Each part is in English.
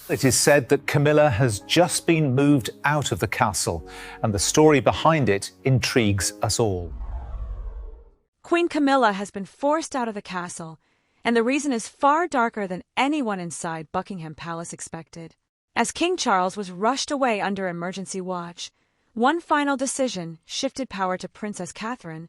It is said that Camilla has just been moved out of the castle, and the story behind it intrigues us all. Queen Camilla has been forced out of the castle, and the reason is far darker than anyone inside Buckingham Palace expected. As King Charles was rushed away under emergency watch, one final decision shifted power to Princess Catherine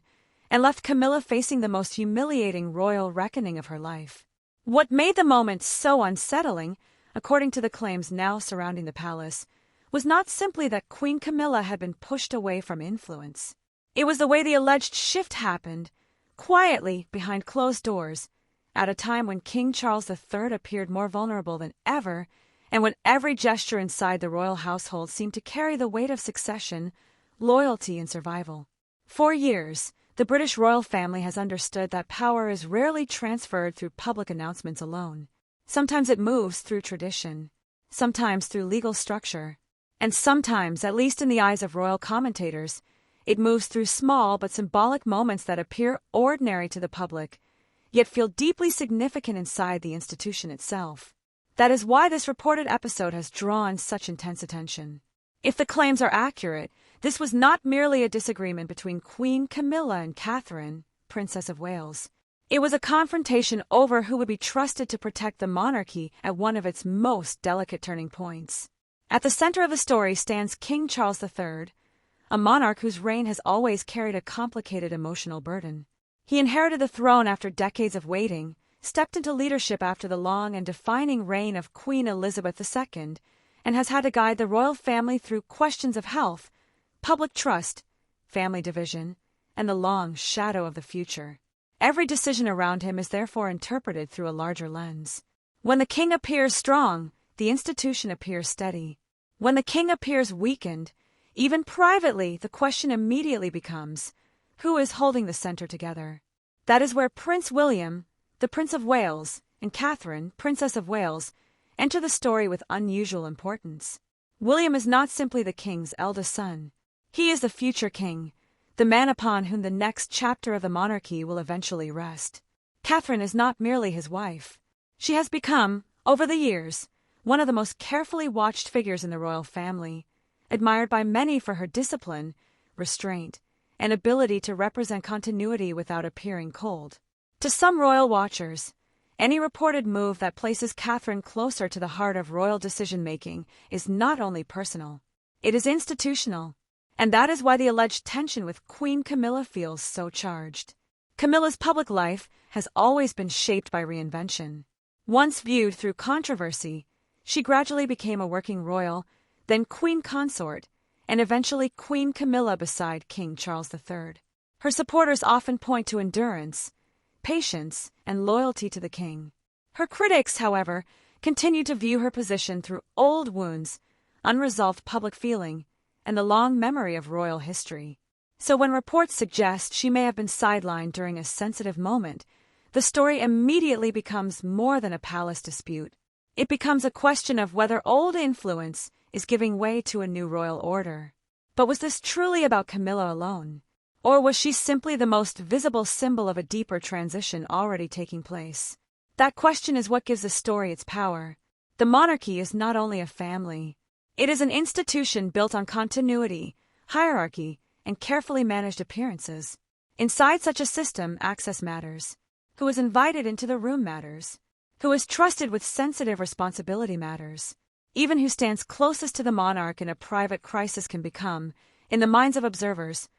and left Camilla facing the most humiliating royal reckoning of her life. What made the moment so unsettling, according to the claims now surrounding the palace, was not simply that Queen Camilla had been pushed away from influence. It was the way the alleged shift happened, quietly behind closed doors, at a time when King Charles III appeared more vulnerable than ever, and when every gesture inside the royal household seemed to carry the weight of succession, loyalty, and survival. For years, the British royal family has understood that power is rarely transferred through public announcements alone. Sometimes it moves through tradition, sometimes through legal structure, and sometimes, at least in the eyes of royal commentators, it moves through small but symbolic moments that appear ordinary to the public, yet feel deeply significant inside the institution itself. That is why this reported episode has drawn such intense attention. If the claims are accurate, this was not merely a disagreement between Queen Camilla and Catherine, Princess of Wales. It was a confrontation over who would be trusted to protect the monarchy at one of its most delicate turning points. At the center of the story stands King Charles III, a monarch whose reign has always carried a complicated emotional burden. He inherited the throne after decades of waiting, stepped into leadership after the long and defining reign of Queen Elizabeth II, and has had to guide the royal family through questions of health, public trust, family division, and the long shadow of the future. Every decision around him is therefore interpreted through a larger lens. When the king appears strong, the institution appears steady. When the king appears weakened, even privately, the question immediately becomes, who is holding the center together? That is where Prince William, the Prince of Wales, and Catherine, Princess of Wales, enter the story with unusual importance. William is not simply the king's eldest son. He is the future king, the man upon whom the next chapter of the monarchy will eventually rest. Catherine is not merely his wife. She has become, over the years, one of the most carefully watched figures in the royal family, admired by many for her discipline, restraint, and ability to represent continuity without appearing cold. To some royal watchers, any reported move that places Catherine closer to the heart of royal decision-making is not only personal, it is institutional, and that is why the alleged tension with Queen Camilla feels so charged. Camilla's public life has always been shaped by reinvention. Once viewed through controversy, she gradually became a working royal, then Queen Consort, and eventually Queen Camilla beside King Charles III. Her supporters often point to endurance, patience, and loyalty to the king. Her critics, however, continue to view her position through old wounds, unresolved public feeling, and the long memory of royal history. So when reports suggest she may have been sidelined during a sensitive moment, the story immediately becomes more than a palace dispute. It becomes a question of whether old influence is giving way to a new royal order. But was this truly about Camilla alone? Or was she simply the most visible symbol of a deeper transition already taking place? That question is what gives the story its power. The monarchy is not only a family. It is an institution built on continuity, hierarchy, and carefully managed appearances. Inside such a system, access matters. Who is invited into the room matters. Who is trusted with sensitive responsibility matters. Even who stands closest to the monarch in a private crisis can become, in the minds of observers,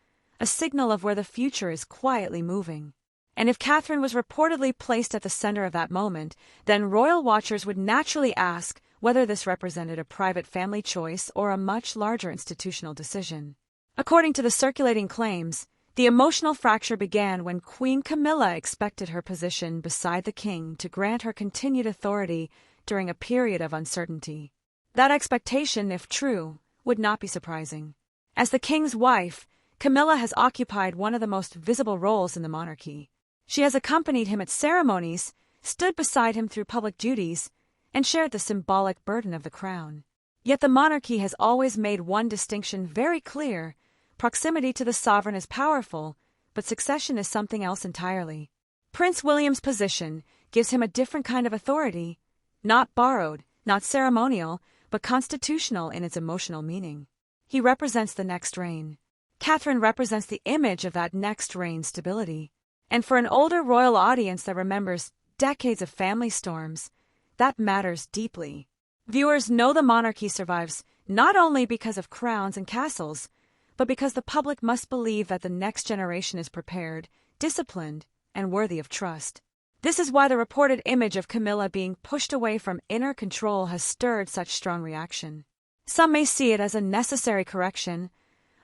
a signal of where the future is quietly moving. And if Catherine was reportedly placed at the center of that moment, then royal watchers would naturally ask whether this represented a private family choice or a much larger institutional decision. According to the circulating claims, the emotional fracture began when Queen Camilla expected her position beside the king to grant her continued authority during a period of uncertainty. That expectation, if true, would not be surprising. As the king's wife, Camilla has occupied one of the most visible roles in the monarchy. She has accompanied him at ceremonies, stood beside him through public duties, and shared the symbolic burden of the crown. Yet the monarchy has always made one distinction very clear: proximity to the sovereign is powerful, but succession is something else entirely. Prince William's position gives him a different kind of authority, not borrowed, not ceremonial, but constitutional in its emotional meaning. He represents the next reign. Catherine represents the image of that next reign's stability. And for an older royal audience that remembers decades of family storms, that matters deeply. Viewers know the monarchy survives not only because of crowns and castles, but because the public must believe that the next generation is prepared, disciplined, and worthy of trust. This is why the reported image of Camilla being pushed away from inner control has stirred such strong reaction. Some may see it as a necessary correction,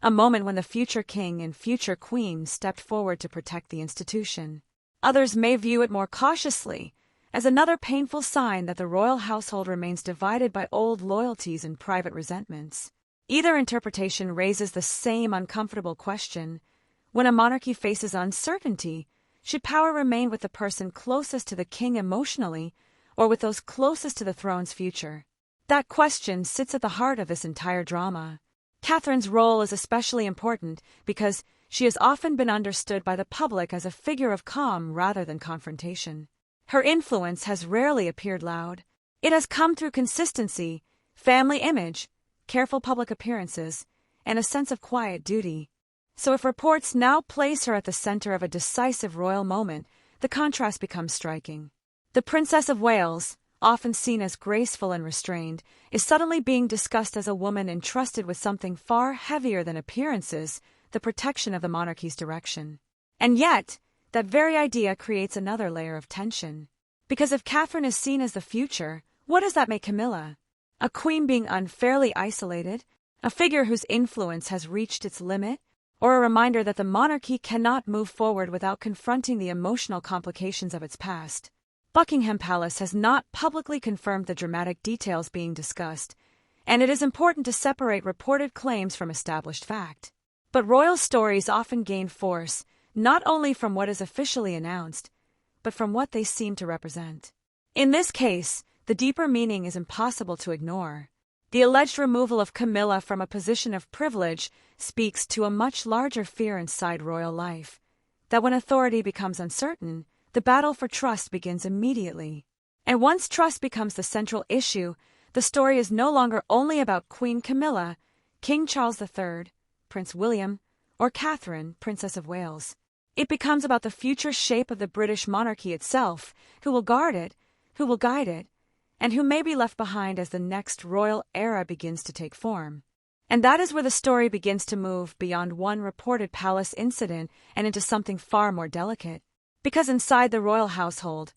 a moment when the future king and future queen stepped forward to protect the institution. Others may view it more cautiously, as another painful sign that the royal household remains divided by old loyalties and private resentments. Either interpretation raises the same uncomfortable question: when a monarchy faces uncertainty, should power remain with the person closest to the king emotionally, or with those closest to the throne's future? That question sits at the heart of this entire drama. Catherine's role is especially important because she has often been understood by the public as a figure of calm rather than confrontation. Her influence has rarely appeared loud. It has come through consistency, family image, careful public appearances, and a sense of quiet duty. So if reports now place her at the center of a decisive royal moment, the contrast becomes striking. The Princess of Wales, often seen as graceful and restrained, is suddenly being discussed as a woman entrusted with something far heavier than appearances, the protection of the monarchy's direction. And yet, that very idea creates another layer of tension. Because if Catherine is seen as the future, what does that make Camilla? A queen being unfairly isolated, a figure whose influence has reached its limit, or a reminder that the monarchy cannot move forward without confronting the emotional complications of its past? Buckingham Palace has not publicly confirmed the dramatic details being discussed, and it is important to separate reported claims from established fact. But royal stories often gain force not only from what is officially announced, but from what they seem to represent. In this case, the deeper meaning is impossible to ignore. The alleged removal of Camilla from a position of privilege speaks to a much larger fear inside royal life, that when authority becomes uncertain, the battle for trust begins immediately. And once trust becomes the central issue, the story is no longer only about Queen Camilla, King Charles III, Prince William, or Catherine, Princess of Wales. It becomes about the future shape of the British monarchy itself, who will guard it, who will guide it, and who may be left behind as the next royal era begins to take form. And that is where the story begins to move beyond one reported palace incident and into something far more delicate. Because inside the royal household,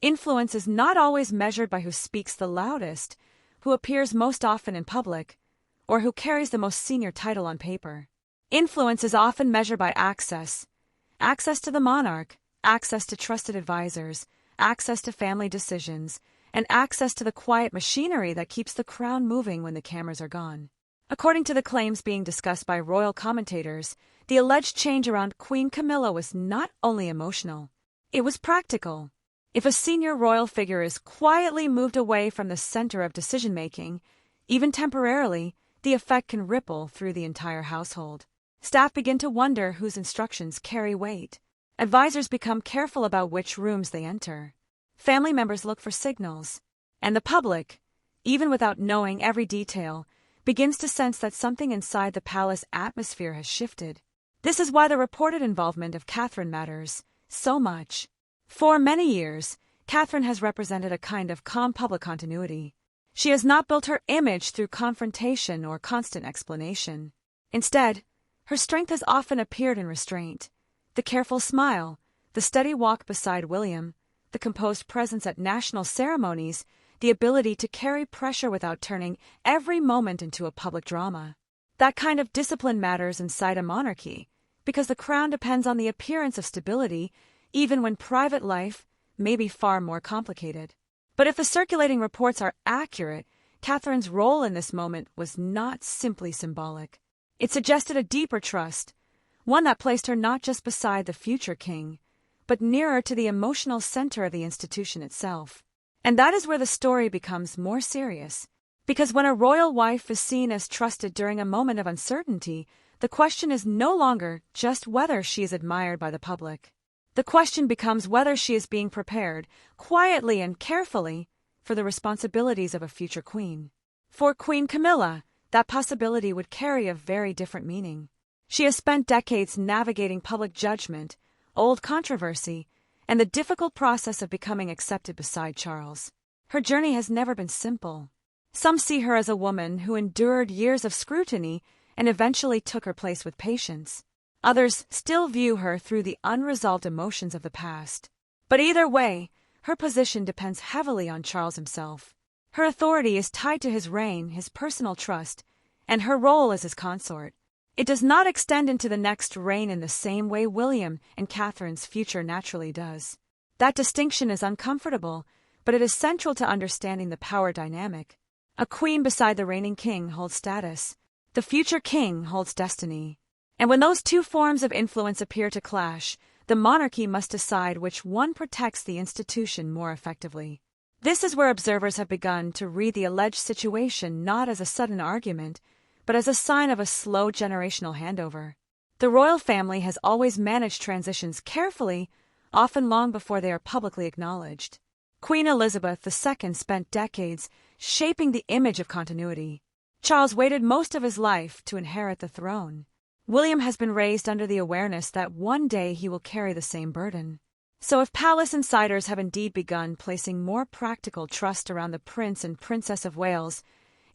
influence is not always measured by who speaks the loudest, who appears most often in public, or who carries the most senior title on paper. Influence is often measured by access to the monarch, access to trusted advisors, access to family decisions, and access to the quiet machinery that keeps the crown moving when the cameras are gone. According to the claims being discussed by royal commentators, the alleged change around Queen Camilla was not only emotional, it was practical. If a senior royal figure is quietly moved away from the center of decision-making, even temporarily, the effect can ripple through the entire household. Staff begin to wonder whose instructions carry weight. Advisors become careful about which rooms they enter. Family members look for signals. And the public, even without knowing every detail, begins to sense that something inside the palace atmosphere has shifted. This is why the reported involvement of Catherine matters so much. For many years, Catherine has represented a kind of calm public continuity. She has not built her image through confrontation or constant explanation. Instead, her strength has often appeared in restraint. The careful smile, the steady walk beside William, the composed presence at national ceremonies, the ability to carry pressure without turning every moment into a public drama. That kind of discipline matters inside a monarchy, because the crown depends on the appearance of stability, even when private life may be far more complicated. But if the circulating reports are accurate, Catherine's role in this moment was not simply symbolic. It suggested a deeper trust, one that placed her not just beside the future king, but nearer to the emotional center of the institution itself. And that is where the story becomes more serious. Because when a royal wife is seen as trusted during a moment of uncertainty, the question is no longer just whether she is admired by the public. The question becomes whether she is being prepared, quietly and carefully, for the responsibilities of a future queen. For Queen Camilla, that possibility would carry a very different meaning. She has spent decades navigating public judgment, old controversy, and the difficult process of becoming accepted beside Charles. Her journey has never been simple. Some see her as a woman who endured years of scrutiny and eventually took her place with patience. Others still view her through the unresolved emotions of the past. But either way, her position depends heavily on Charles himself. Her authority is tied to his reign, his personal trust, and her role as his consort. It does not extend into the next reign in the same way William and Catherine's future naturally does. That distinction is uncomfortable, but it is central to understanding the power dynamic. A queen beside the reigning king holds status. The future king holds destiny. And when those two forms of influence appear to clash, the monarchy must decide which one protects the institution more effectively. This is where observers have begun to read the alleged situation not as a sudden argument, but as a sign of a slow generational handover. The royal family has always managed transitions carefully, often long before they are publicly acknowledged. Queen Elizabeth II spent decades shaping the image of continuity. Charles waited most of his life to inherit the throne. William has been raised under the awareness that one day he will carry the same burden. So if palace insiders have indeed begun placing more practical trust around the Prince and Princess of Wales,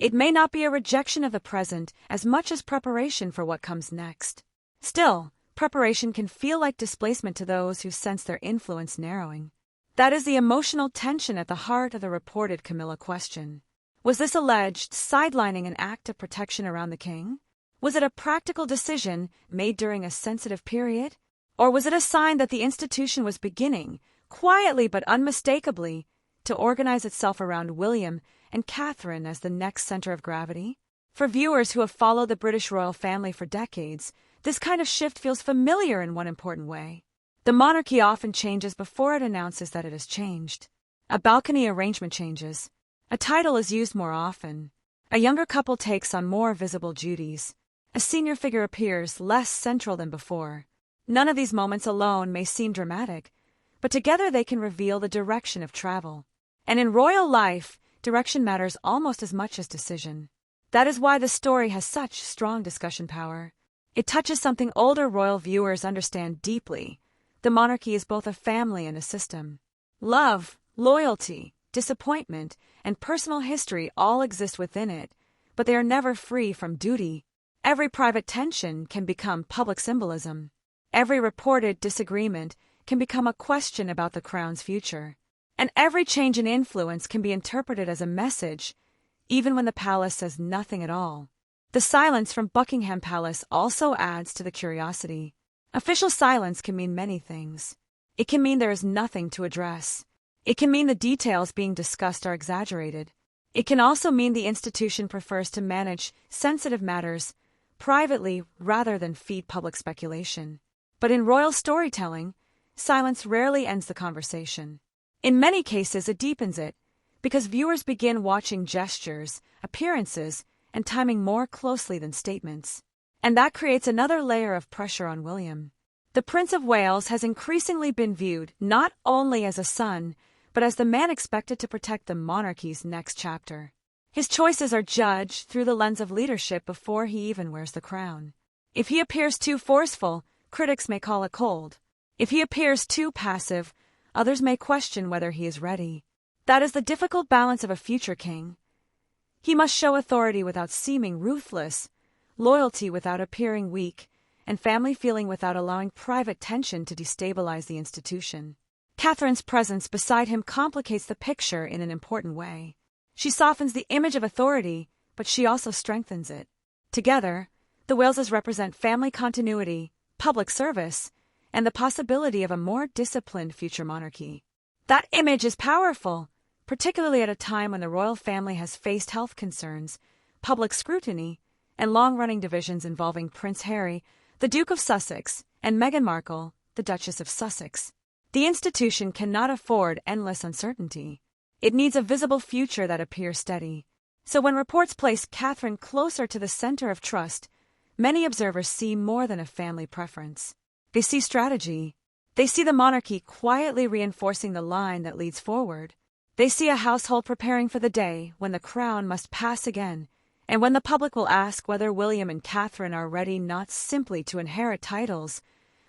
it may not be a rejection of the present as much as preparation for what comes next. Still, preparation can feel like displacement to those who sense their influence narrowing. That is the emotional tension at the heart of the reported Camilla question. Was this alleged sidelining an act of protection around the king? Was it a practical decision made during a sensitive period? Or was it a sign that the institution was beginning, quietly but unmistakably, to organize itself around William and Catherine as the next center of gravity? For viewers who have followed the British royal family for decades, this kind of shift feels familiar in one important way. The monarchy often changes before it announces that it has changed. A balcony arrangement changes. A title is used more often. A younger couple takes on more visible duties. A senior figure appears less central than before. None of these moments alone may seem dramatic, but together they can reveal the direction of travel. And in royal life, direction matters almost as much as decision. That is why the story has such strong discussion power. It touches something older royal viewers understand deeply. The monarchy is both a family and a system. Love, loyalty, disappointment, and personal history all exist within it, but they are never free from duty. Every private tension can become public symbolism. Every reported disagreement can become a question about the crown's future. And every change in influence can be interpreted as a message, even when the palace says nothing at all. The silence from Buckingham Palace also adds to the curiosity. Official silence can mean many things. It can mean there is nothing to address. It can mean the details being discussed are exaggerated. It can also mean the institution prefers to manage sensitive matters privately rather than feed public speculation. But in royal storytelling, silence rarely ends the conversation. In many cases, it deepens it, because viewers begin watching gestures, appearances, and timing more closely than statements. And that creates another layer of pressure on William. The Prince of Wales has increasingly been viewed not only as a son, but as the man expected to protect the monarchy's next chapter. His choices are judged through the lens of leadership before he even wears the crown. If he appears too forceful, critics may call it cold. If he appears too passive, others may question whether he is ready. That is the difficult balance of a future king. He must show authority without seeming ruthless, loyalty without appearing weak, and family feeling without allowing private tension to destabilize the institution. Catherine's presence beside him complicates the picture in an important way. She softens the image of authority, but she also strengthens it. Together, the Waleses represent family continuity, public service, and the possibility of a more disciplined future monarchy. That image is powerful, particularly at a time when the royal family has faced health concerns, public scrutiny, and long-running divisions involving Prince Harry, the Duke of Sussex, and Meghan Markle, the Duchess of Sussex. The institution cannot afford endless uncertainty. It needs a visible future that appears steady. So when reports place Catherine closer to the center of trust, many observers see more than a family preference. They see strategy. They see the monarchy quietly reinforcing the line that leads forward. They see a household preparing for the day when the crown must pass again, and when the public will ask whether William and Catherine are ready not simply to inherit titles,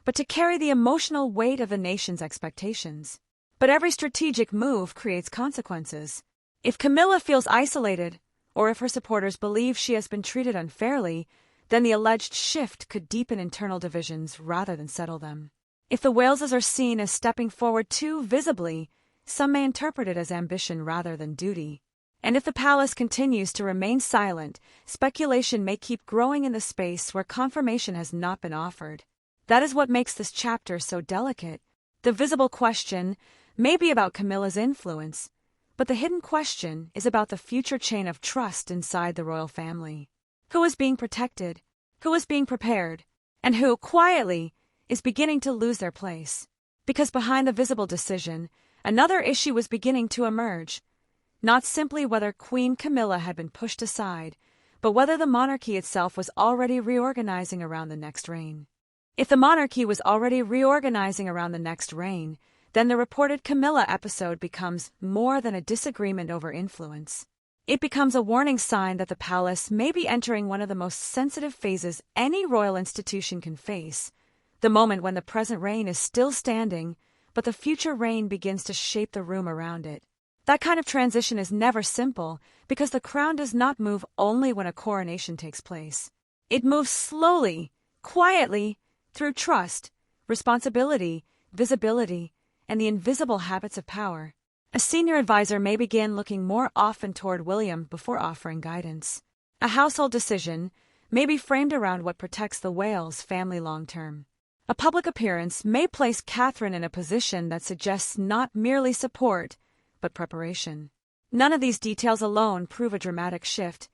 but to carry the emotional weight of the nation's expectations. But every strategic move creates consequences. If Camilla feels isolated, or if her supporters believe she has been treated unfairly, then the alleged shift could deepen internal divisions rather than settle them. If the Waleses are seen as stepping forward too visibly, some may interpret it as ambition rather than duty. And if the palace continues to remain silent, speculation may keep growing in the space where confirmation has not been offered. That is what makes this chapter so delicate. The visible question may be about Camilla's influence, but the hidden question is about the future chain of trust inside the royal family. Who is being protected, who is being prepared, and who, quietly, is beginning to lose their place. Because behind the visible decision, another issue was beginning to emerge. Not simply whether Queen Camilla had been pushed aside, but whether the monarchy itself was already reorganizing around the next reign. If the monarchy was already reorganizing around the next reign, then the reported Camilla episode becomes more than a disagreement over influence. It becomes a warning sign that the palace may be entering one of the most sensitive phases any royal institution can face, the moment when the present reign is still standing, but the future reign begins to shape the room around it. That kind of transition is never simple, because the crown does not move only when a coronation takes place. It moves slowly, quietly, through trust, responsibility, visibility, and the invisible habits of power. A senior advisor may begin looking more often toward William before offering guidance. A household decision may be framed around what protects the Wales family long-term. A public appearance may place Catherine in a position that suggests not merely support, but preparation. None of these details alone prove a dramatic shift,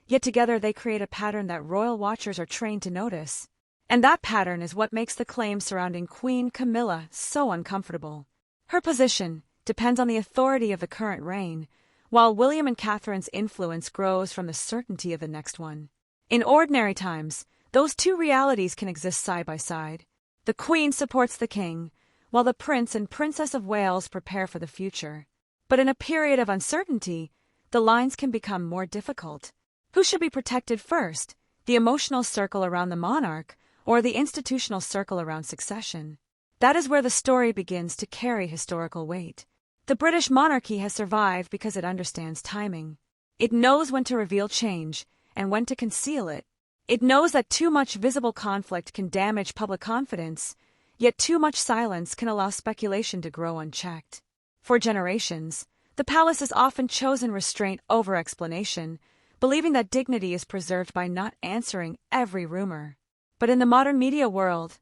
yet together they create a pattern that royal watchers are trained to notice. And that pattern is what makes the claims surrounding Queen Camilla so uncomfortable. Her position depends on the authority of the current reign, while William and Catherine's influence grows from the certainty of the next one. In ordinary times, those two realities can exist side by side. The Queen supports the King, while the Prince and Princess of Wales prepare for the future. But in a period of uncertainty, the lines can become more difficult. Who should be protected first, the emotional circle around the monarch, or the institutional circle around succession? That is where the story begins to carry historical weight. The British monarchy has survived because it understands timing. It knows when to reveal change and when to conceal it. It knows that too much visible conflict can damage public confidence, yet too much silence can allow speculation to grow unchecked. For generations, the palace has often chosen restraint over explanation, believing that dignity is preserved by not answering every rumor. But in the modern media world,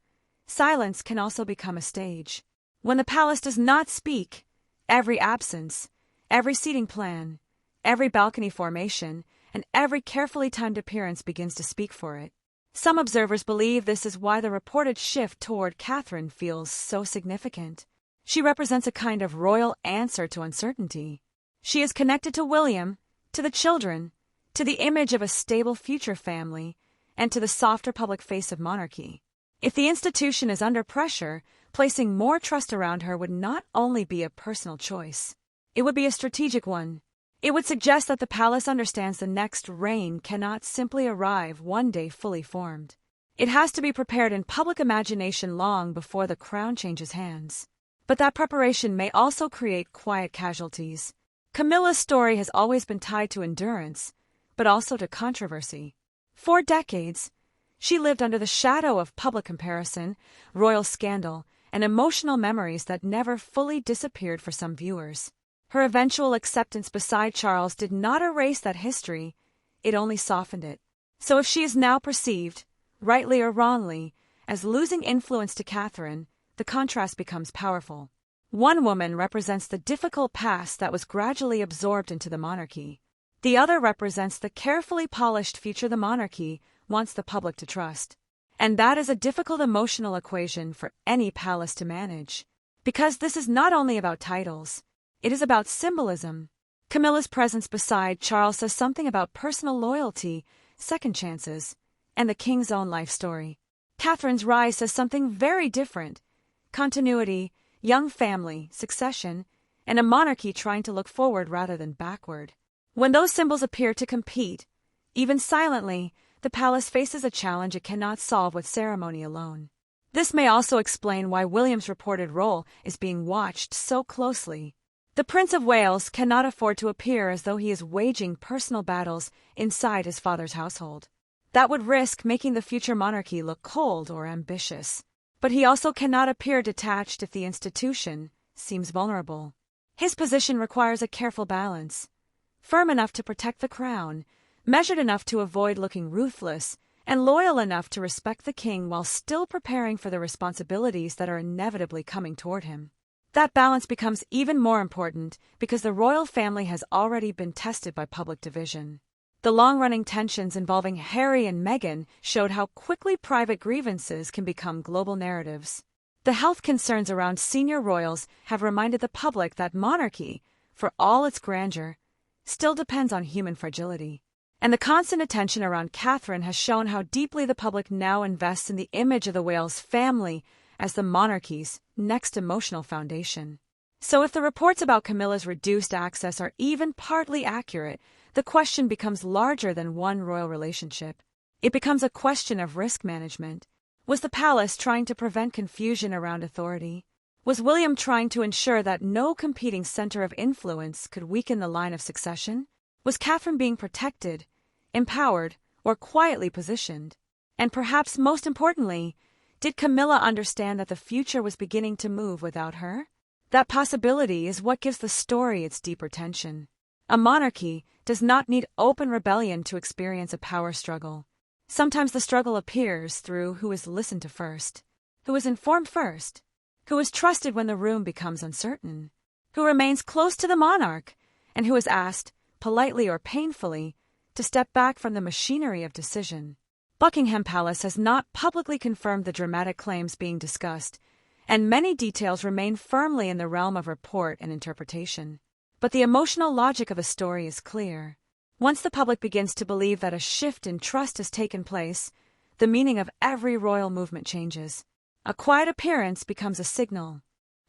silence can also become a stage. When the palace does not speak, every absence, every seating plan, every balcony formation, and every carefully timed appearance begins to speak for it. Some observers believe this is why the reported shift toward Catherine feels so significant. She represents a kind of royal answer to uncertainty. She is connected to William, to the children, to the image of a stable future family, and to the softer public face of monarchy. If the institution is under pressure, placing more trust around her would not only be a personal choice. It would be a strategic one. It would suggest that the palace understands the next reign cannot simply arrive one day fully formed. It has to be prepared in public imagination long before the crown changes hands. But that preparation may also create quiet casualties. Camilla's story has always been tied to endurance, but also to controversy. For decades, she lived under the shadow of public comparison, royal scandal, and emotional memories that never fully disappeared for some viewers. Her eventual acceptance beside Charles did not erase that history, it only softened it. So if she is now perceived, rightly or wrongly, as losing influence to Catherine, the contrast becomes powerful. One woman represents the difficult past that was gradually absorbed into the monarchy. The other represents the carefully polished future the monarchy wants the public to trust. And that is a difficult emotional equation for any palace to manage. Because this is not only about titles, it is about symbolism. Camilla's presence beside Charles says something about personal loyalty, second chances, and the king's own life story. Catherine's rise says something very different: continuity, young family, succession, and a monarchy trying to look forward rather than backward. When those symbols appear to compete, even silently, the palace faces a challenge it cannot solve with ceremony alone. This may also explain why William's reported role is being watched so closely. The Prince of Wales cannot afford to appear as though he is waging personal battles inside his father's household. That would risk making the future monarchy look cold or ambitious. But he also cannot appear detached if the institution seems vulnerable. His position requires a careful balance, firm enough to protect the crown, measured enough to avoid looking ruthless, and loyal enough to respect the king while still preparing for the responsibilities that are inevitably coming toward him. That balance becomes even more important because the royal family has already been tested by public division. The long-running tensions involving Harry and Meghan showed how quickly private grievances can become global narratives. The health concerns around senior royals have reminded the public that monarchy, for all its grandeur, still depends on human fragility. And the constant attention around Catherine has shown how deeply the public now invests in the image of the Wales family as the monarchy's next emotional foundation. So if the reports about Camilla's reduced access are even partly accurate, the question becomes larger than one royal relationship. It becomes a question of risk management. Was the palace trying to prevent confusion around authority? Was William trying to ensure that no competing center of influence could weaken the line of succession? Was Catherine being protected, empowered, or quietly positioned? And perhaps most importantly, did Camilla understand that the future was beginning to move without her? That possibility is what gives the story its deeper tension. A monarchy does not need open rebellion to experience a power struggle. Sometimes the struggle appears through who is listened to first, who is informed first, who is trusted when the room becomes uncertain, who remains close to the monarch, and who is asked, politely or painfully, to step back from the machinery of decision. Buckingham Palace has not publicly confirmed the dramatic claims being discussed, and many details remain firmly in the realm of report and interpretation. But the emotional logic of the story is clear. Once the public begins to believe that a shift in trust has taken place, the meaning of every royal movement changes. A quiet appearance becomes a signal.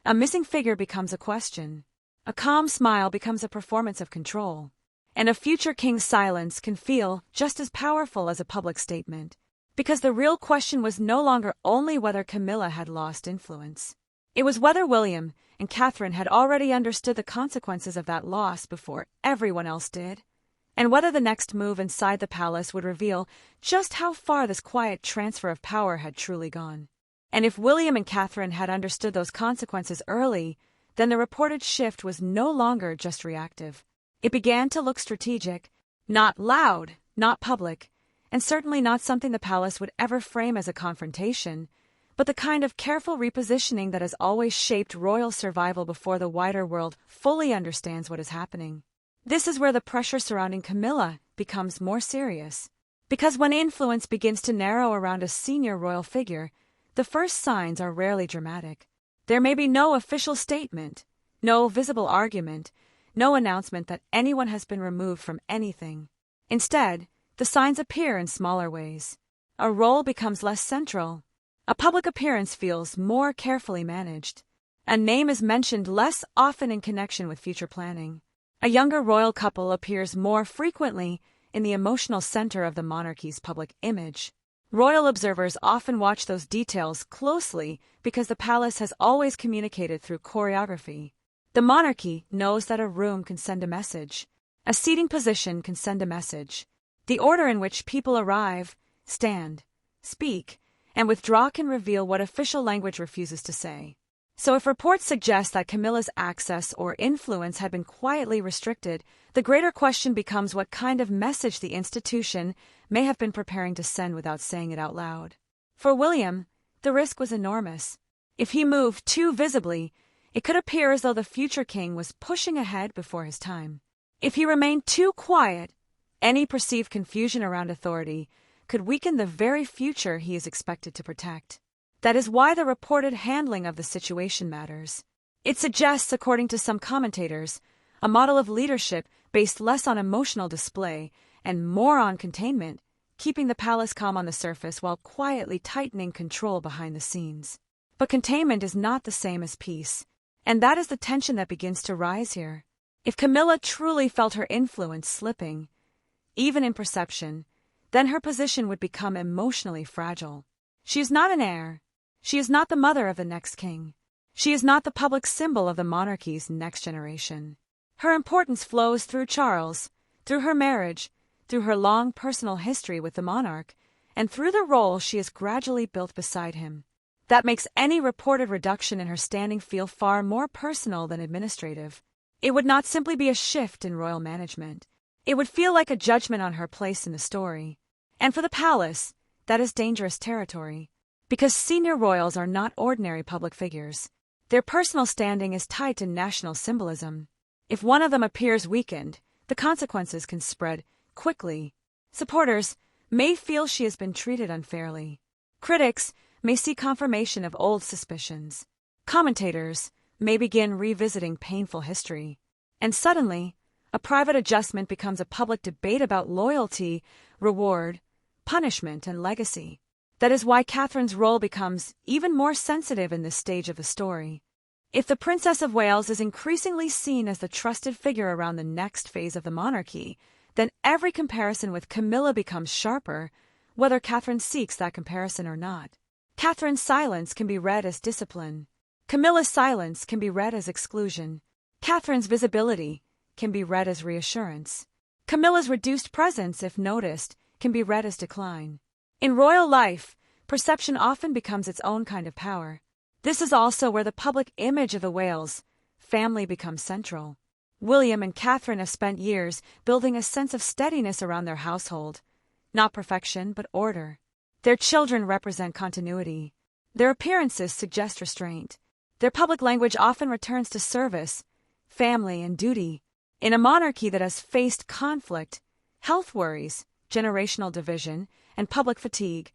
A missing figure becomes a question. A calm smile becomes a performance of control. And a future king's silence can feel just as powerful as a public statement. Because the real question was no longer only whether Camilla had lost influence. It was whether William and Catherine had already understood the consequences of that loss before everyone else did, and whether the next move inside the palace would reveal just how far this quiet transfer of power had truly gone. And if William and Catherine had understood those consequences early, then the reported shift was no longer just reactive. It began to look strategic, not loud, not public, and certainly not something the palace would ever frame as a confrontation, but the kind of careful repositioning that has always shaped royal survival before the wider world fully understands what is happening. This is where the pressure surrounding Camilla becomes more serious. Because when influence begins to narrow around a senior royal figure, the first signs are rarely dramatic. There may be no official statement, no visible argument, no announcement that anyone has been removed from anything. Instead, the signs appear in smaller ways. A role becomes less central. A public appearance feels more carefully managed. A name is mentioned less often in connection with future planning. A younger royal couple appears more frequently in the emotional center of the monarchy's public image. Royal observers often watch those details closely because the palace has always communicated through choreography. The monarchy knows that a room can send a message. A seating position can send a message. The order in which people arrive, stand, speak, and withdraw can reveal what official language refuses to say. So if reports suggest that Camilla's access or influence had been quietly restricted, the greater question becomes what kind of message the institution may have been preparing to send without saying it out loud. For William, the risk was enormous. If he moved too visibly, it could appear as though the future king was pushing ahead before his time. If he remained too quiet, any perceived confusion around authority could weaken the very future he is expected to protect. That is why the reported handling of the situation matters. It suggests, according to some commentators, a model of leadership based less on emotional display and more on containment, keeping the palace calm on the surface while quietly tightening control behind the scenes. But containment is not the same as peace. And that is the tension that begins to rise here. If Camilla truly felt her influence slipping, even in perception, then her position would become emotionally fragile. She is not an heir. She is not the mother of the next king. She is not the public symbol of the monarchy's next generation. Her importance flows through Charles, through her marriage, through her long personal history with the monarch, and through the role she has gradually built beside him. That makes any reported reduction in her standing feel far more personal than administrative. It would not simply be a shift in royal management. It would feel like a judgment on her place in the story. And for the palace, that is dangerous territory. Because senior royals are not ordinary public figures. Their personal standing is tied to national symbolism. If one of them appears weakened, the consequences can spread quickly. Supporters may feel she has been treated unfairly. Critics may see confirmation of old suspicions. Commentators may begin revisiting painful history. And suddenly, a private adjustment becomes a public debate about loyalty, reward, punishment, and legacy. That is why Catherine's role becomes even more sensitive in this stage of the story. If the Princess of Wales is increasingly seen as the trusted figure around the next phase of the monarchy, then every comparison with Camilla becomes sharper, whether Catherine seeks that comparison or not. Catherine's silence can be read as discipline. Camilla's silence can be read as exclusion. Catherine's visibility can be read as reassurance. Camilla's reduced presence, if noticed, can be read as decline. In royal life, perception often becomes its own kind of power. This is also where the public image of the Wales family becomes central. William and Catherine have spent years building a sense of steadiness around their household. Not perfection, but order. Their children represent continuity. Their appearances suggest restraint. Their public language often returns to service, family, and duty. In a monarchy that has faced conflict, health worries, generational division, and public fatigue,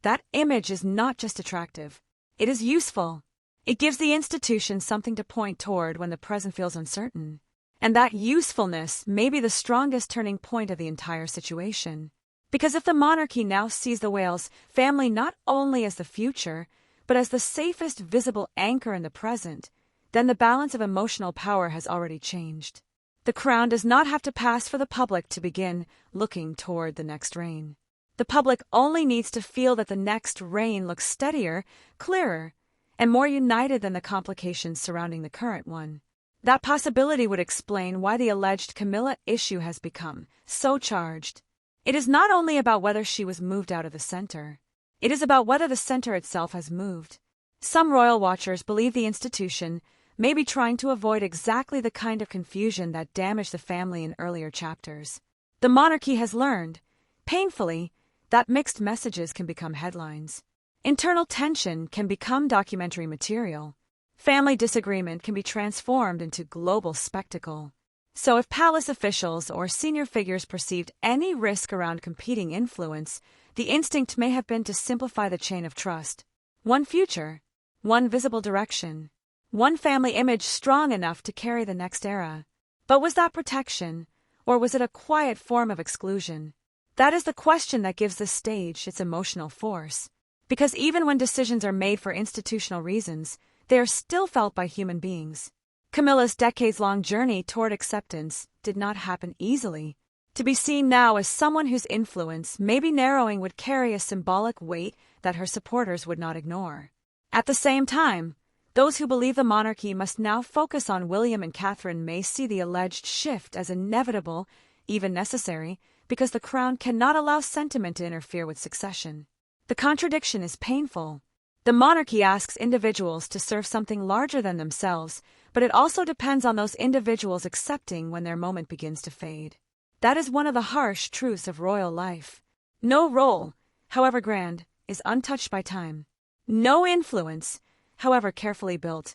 that image is not just attractive. It is useful. It gives the institution something to point toward when the present feels uncertain. And that usefulness may be the strongest turning point of the entire situation. Because if the monarchy now sees the Wales family not only as the future, but as the safest visible anchor in the present, then the balance of emotional power has already changed. The crown does not have to pass for the public to begin looking toward the next reign. The public only needs to feel that the next reign looks steadier, clearer, and more united than the complications surrounding the current one. That possibility would explain why the alleged Camilla issue has become so charged. It is not only about whether she was moved out of the center. It is about whether the center itself has moved. Some royal watchers believe the institution may be trying to avoid exactly the kind of confusion that damaged the family in earlier chapters. The monarchy has learned, painfully, that mixed messages can become headlines. Internal tension can become documentary material. Family disagreement can be transformed into global spectacle. So if palace officials or senior figures perceived any risk around competing influence, the instinct may have been to simplify the chain of trust. One future, one visible direction, one family image strong enough to carry the next era. But was that protection, or was it a quiet form of exclusion? That is the question that gives this stage its emotional force. Because even when decisions are made for institutional reasons, they are still felt by human beings. Camilla's decades-long journey toward acceptance did not happen easily. To be seen now as someone whose influence, maybe narrowing, would carry a symbolic weight that her supporters would not ignore. At the same time, those who believe the monarchy must now focus on William and Catherine may see the alleged shift as inevitable, even necessary, because the crown cannot allow sentiment to interfere with succession. The contradiction is painful. The monarchy asks individuals to serve something larger than themselves, but it also depends on those individuals accepting when their moment begins to fade. That is one of the harsh truths of royal life. No role, however grand, is untouched by time. No influence, however carefully built,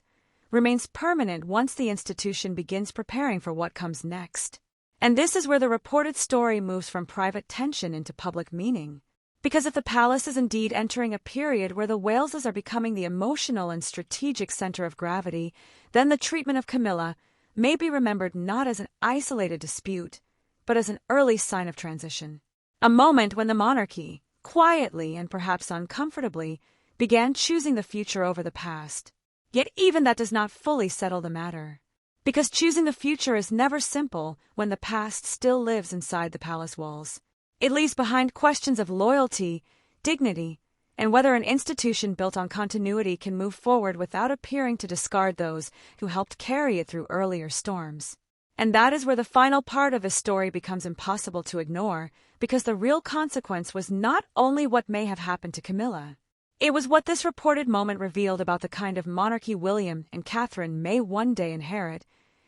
remains permanent once the institution begins preparing for what comes next. And this is where the reported story moves from private tension into public meaning. Because if the palace is indeed entering a period where the Waleses are becoming the emotional and strategic center of gravity, then the treatment of Camilla may be remembered not as an isolated dispute, but as an early sign of transition. A moment when the monarchy, quietly and perhaps uncomfortably, began choosing the future over the past. Yet even that does not fully settle the matter. Because choosing the future is never simple when the past still lives inside the palace walls. It leaves behind questions of loyalty, dignity, and whether an institution built on continuity can move forward without appearing to discard those who helped carry it through earlier storms. And that is where the final part of the story becomes impossible to ignore, because the real consequence was not only what may have happened to Camilla. It was what this reported moment revealed about the kind of monarchy William and Catherine may one day inherit,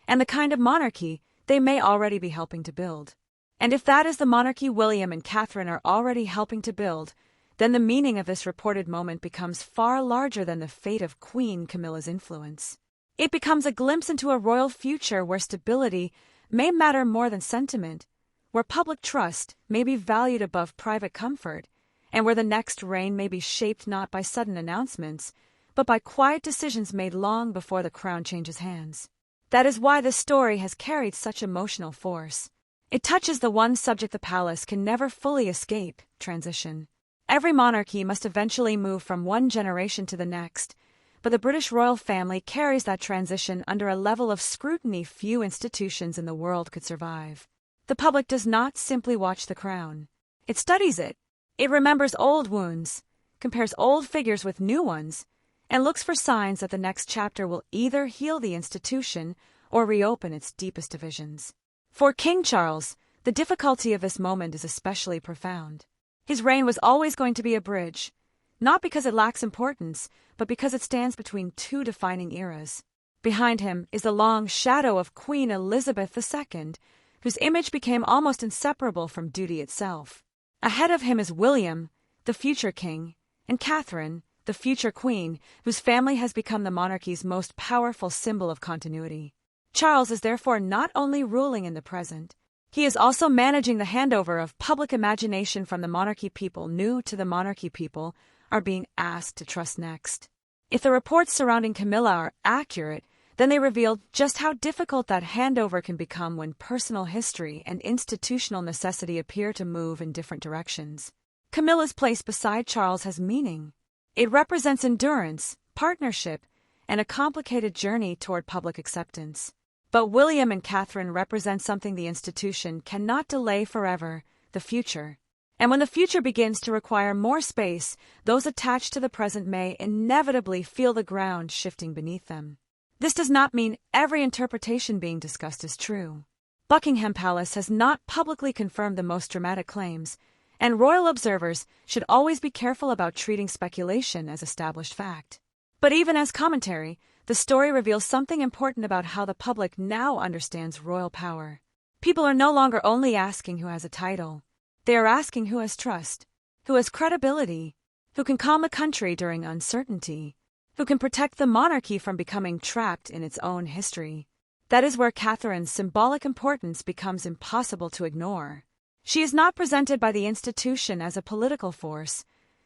and the kind of monarchy they may already be helping to build. And if that is the monarchy William and Catherine are already helping to build, then the meaning of this reported moment becomes far larger than the fate of Queen Camilla's influence. It becomes a glimpse into a royal future where stability may matter more than sentiment, where public trust may be valued above private comfort, and where the next reign may be shaped not by sudden announcements, but by quiet decisions made long before the crown changes hands. That is why this story has carried such emotional force. It touches the one subject the palace can never fully escape: transition. Every monarchy must eventually move from one generation to the next, but the British royal family carries that transition under a level of scrutiny few institutions in the world could survive. The public does not simply watch the crown. It studies it. It remembers old wounds, compares old figures with new ones, and looks for signs that the next chapter will either heal the institution or reopen its deepest divisions. For King Charles, the difficulty of this moment is especially profound. His reign was always going to be a bridge, not because it lacks importance, but because it stands between two defining eras. Behind him is the long shadow of Queen Elizabeth II, whose image became almost inseparable from duty itself. Ahead of him is William, the future king, and Catherine, the future queen, whose family has become the monarchy's most powerful symbol of continuity. Charles is therefore not only ruling in the present, he is also managing the handover of public imagination from the monarchy people new to the monarchy people are being asked to trust next. If the reports surrounding Camilla are accurate, then they reveal just how difficult that handover can become when personal history and institutional necessity appear to move in different directions. Camilla's place beside Charles has meaning. It represents endurance, partnership, and a complicated journey toward public acceptance. But William and Catherine represent something the institution cannot delay forever: the future. And when the future begins to require more space, those attached to the present may inevitably feel the ground shifting beneath them. This does not mean every interpretation being discussed is true. Buckingham Palace has not publicly confirmed the most dramatic claims, and royal observers should always be careful about treating speculation as established fact. But even as commentary, the story reveals something important about how the public now understands royal power. People are no longer only asking who has a title. They are asking who has trust, who has credibility, who can calm a country during uncertainty, who can protect the monarchy from becoming trapped in its own history. That is where Catherine's symbolic importance becomes impossible to ignore. She is not presented by the institution as a political force,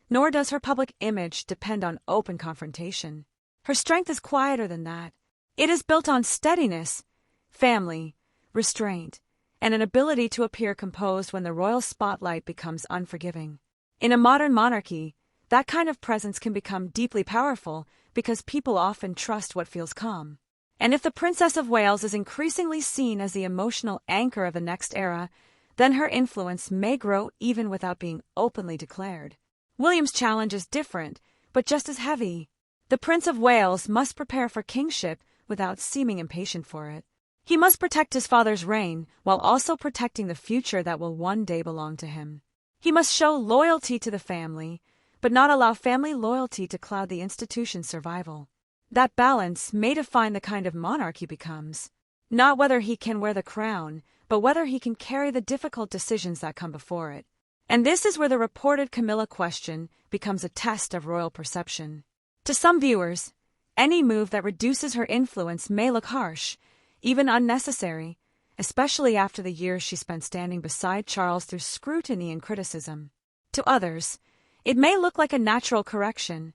nor does her public image depend on open confrontation. Her strength is quieter than that. It is built on steadiness, family, restraint, and an ability to appear composed when the royal spotlight becomes unforgiving. In a modern monarchy, that kind of presence can become deeply powerful because people often trust what feels calm. And if the Princess of Wales is increasingly seen as the emotional anchor of the next era, then her influence may grow even without being openly declared. William's challenge is different, but just as heavy. The Prince of Wales must prepare for kingship without seeming impatient for it. He must protect his father's reign while also protecting the future that will one day belong to him. He must show loyalty to the family, but not allow family loyalty to cloud the institution's survival. That balance may define the kind of monarch he becomes. Not whether he can wear the crown, but whether he can carry the difficult decisions that come before it. And this is where the reported Camilla question becomes a test of royal perception. To some viewers, any move that reduces her influence may look harsh, even unnecessary, especially after the years she spent standing beside Charles through scrutiny and criticism. To others, it may look like a natural correction,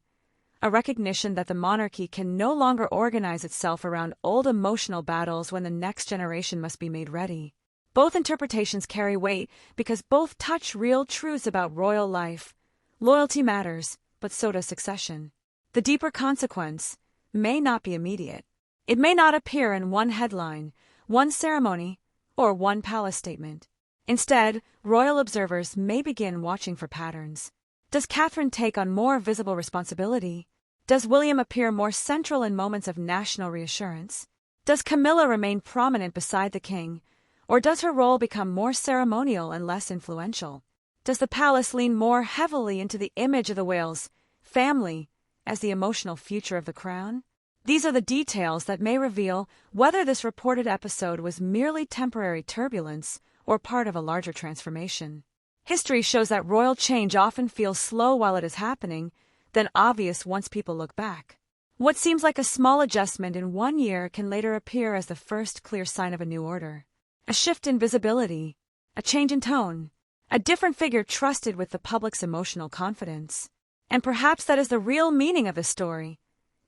a recognition that the monarchy can no longer organize itself around old emotional battles when the next generation must be made ready. Both interpretations carry weight because both touch real truths about royal life. Loyalty matters, but so does succession. The deeper consequence, may not be immediate. It may not appear in one headline, one ceremony, or one palace statement. Instead, royal observers may begin watching for patterns. Does Catherine take on more visible responsibility? Does William appear more central in moments of national reassurance? Does Camilla remain prominent beside the king, or does her role become more ceremonial and less influential? Does the palace lean more heavily into the image of the Wales family as the emotional future of the crown? These are the details that may reveal whether this reported episode was merely temporary turbulence or part of a larger transformation. History shows that royal change often feels slow while it is happening, then obvious once people look back. What seems like a small adjustment in 1 year can later appear as the first clear sign of a new order. A shift in visibility, a change in tone, a different figure trusted with the public's emotional confidence. And perhaps that is the real meaning of the story.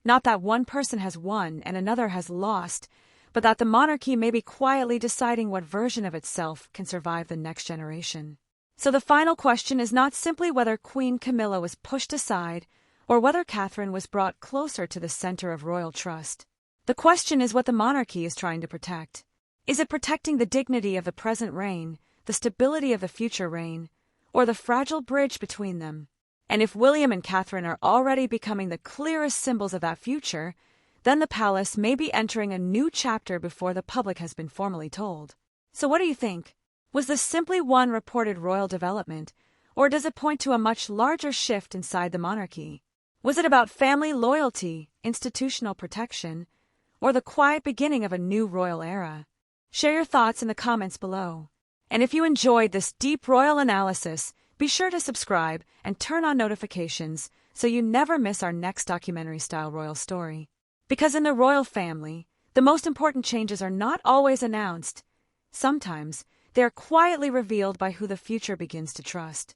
Not that one person has won and another has lost, but that the monarchy may be quietly deciding what version of itself can survive the next generation. So the final question is not simply whether Queen Camilla was pushed aside or whether Catherine was brought closer to the center of royal trust. The question is what the monarchy is trying to protect. Is it protecting the dignity of the present reign, the stability of the future reign, or the fragile bridge between them? And if William and Catherine are already becoming the clearest symbols of that future, then the palace may be entering a new chapter before the public has been formally told. So what do you think? Was this simply one reported royal development, or does it point to a much larger shift inside the monarchy? Was it about family loyalty, institutional protection, or the quiet beginning of a new royal era? Share your thoughts in the comments below. And if you enjoyed this deep royal analysis, be sure to subscribe and turn on notifications so you never miss our next documentary-style royal story. Because in the royal family, the most important changes are not always announced. Sometimes, they are quietly revealed by who the future begins to trust.